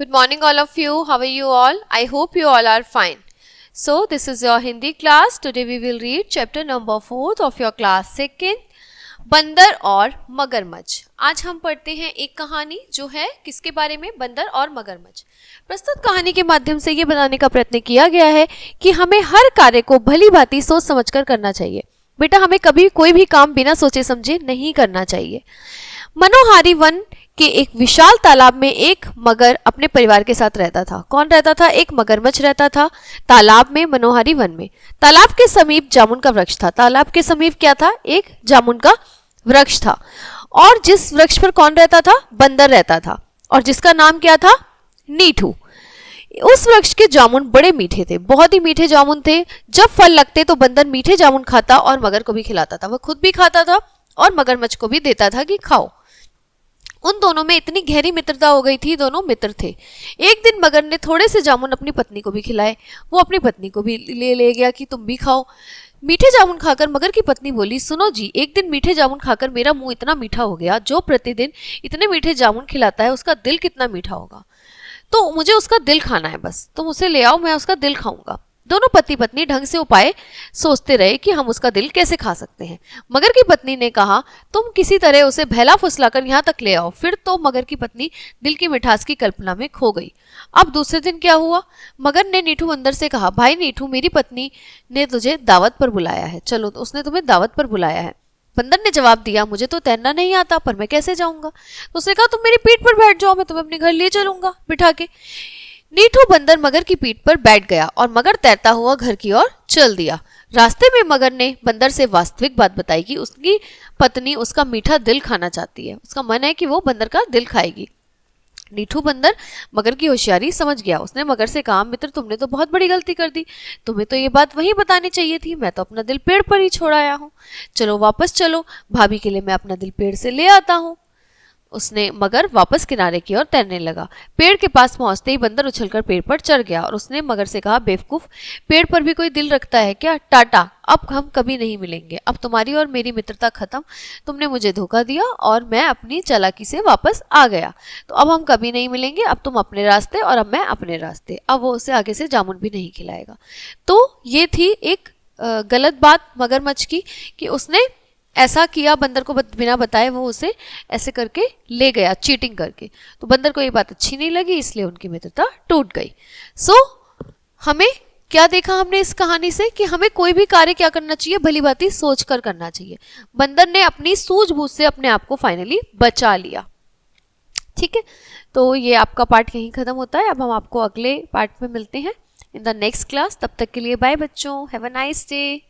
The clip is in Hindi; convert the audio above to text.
Good morning, all of you. How are you all? I hope you all are fine. So, this is your Hindi class. Today we will read chapter number 4 of your class 2, बंदर और मगरमच्छ। आज हम पढ़ते हैं एक कहानी जो है किसके बारे में, बंदर और मगरमच्छ। प्रस्तुत कहानी के माध्यम से ये बताने का प्रयत्न किया गया है कि हमें हर कार्य को भली भांति सोच समझकर करना चाहिए। बेटा, हमें कभी कोई भी काम बिना सोचे समझे नहीं करना चाहिए। मनोहारी वन के एक विशाल तालाब में एक मगर अपने परिवार के साथ रहता था। कौन रहता था? एक मगरमच्छ रहता था तालाब में, मनोहारी वन में। तालाब के समीप जामुन का वृक्ष था। तालाब के समीप क्या था? एक जामुन का वृक्ष था। और जिस वृक्ष पर कौन रहता था? बंदर रहता था, और जिसका नाम क्या था? नीठू। उस वृक्ष के जामुन बड़े मीठे थे, बहुत ही मीठे जामुन थे। जब फल लगते तो बंदर मीठे जामुन खाता और मगर को भी खिलाता था। वह खुद भी खाता था और मगरमच्छ को भी देता था कि खाओ। उन दोनों में इतनी गहरी मित्रता हो गई थी, दोनों मित्र थे। एक दिन मगर ने थोड़े से जामुन अपनी पत्नी को भी खिलाए। वो अपनी पत्नी को भी ले गया कि तुम भी खाओ। मीठे जामुन खाकर मगर की पत्नी बोली, सुनो जी, एक दिन मीठे जामुन खाकर मेरा मुंह इतना मीठा हो गया। जो प्रतिदिन इतने मीठे जामुन खिलाता है उसका दिल कितना मीठा होगा। तो मुझे उसका दिल खाना है, बस तुम उसे ले आओ, मैं उसका दिल खाऊंगा। दोनों पति पत्नी ढंग से उपाय सोचते रहे कि हम उसका दिल कैसे खा सकते हैं। मगर की पत्नी ने कहा, तुम किसी तरह उसे बहला फुसलाकर यहाँ तक ले आओ। फिर तो मगर की पत्नी दिल की मिठास की कल्पना में खो गई। अब दूसरे दिन क्या हुआ? मगर ने नीठू बंदर से कहा, भाई नीठू, मेरी पत्नी ने तुझे दावत पर बुलाया है, चलो। उसने तुम्हें दावत पर बुलाया है। बंदर ने जवाब दिया, मुझे तो तैरना नहीं आता, पर मैं कैसे जाऊंगा? तो उसने कहा, तुम मेरी पीठ पर बैठ जाओ, मैं तुम्हें अपने घर ले चलूंगा बिठा के। नीठू बंदर मगर की पीठ पर बैठ गया और मगर तैरता हुआ घर की ओर चल दिया। रास्ते में मगर ने बंदर से वास्तविक बात बताई कि उसकी पत्नी उसका मीठा दिल खाना चाहती है। उसका मन है कि वो बंदर का दिल खाएगी। नीठू बंदर मगर की होशियारी समझ गया। उसने मगर से कहा, मित्र, तुमने तो बहुत बड़ी गलती कर दी। तुम्हें तो ये बात वहीं बतानी चाहिए थी। मैं तो अपना दिल पेड़ पर ही छोड़ आया हूँ। चलो वापस चलो, भाभी के लिए मैं अपना दिल पेड़ से ले आता हूँ। उसने मगर वापस किनारे की ओर तैरने लगा। पेड़ के पास पहुंचते ही बंदर उछलकर पेड़ पर चढ़ गया और उसने मगर से कहा, बेवकूफ, पेड़ पर भी कोई दिल रखता है क्या? टाटा, अब हम कभी नहीं मिलेंगे। अब तुम्हारी और मेरी मित्रता खत्म। तुमने मुझे धोखा दिया और मैं अपनी चालाकी से वापस आ गया। तो अब हम कभी नहीं मिलेंगे। अब तुम अपने रास्ते और अब मैं अपने रास्ते। अब वो उसे आगे से जामुन भी नहीं खिलाएगा। तो ये थी एक गलत बात मगरमच्छ की कि उसने ऐसा किया, बंदर को बिना बताए वो उसे ऐसे करके ले गया, चीटिंग करके। तो बंदर को ये बात अच्छी नहीं लगी, इसलिए उनकी मित्रता टूट गई। सो हमें क्या देखा हमने इस कहानी से कि हमें कोई भी कार्य क्या करना चाहिए, भली भांति सोच कर करना चाहिए। बंदर ने अपनी सूझबूझ से अपने आप को फाइनली बचा लिया। ठीक है, तो ये आपका पार्ट यहीं खत्म होता है। अब हम आपको अगले पार्ट में मिलते हैं इन द नेक्स्ट क्लास। तब तक के लिए बाय बच्चों, हैव अ नाइस डे।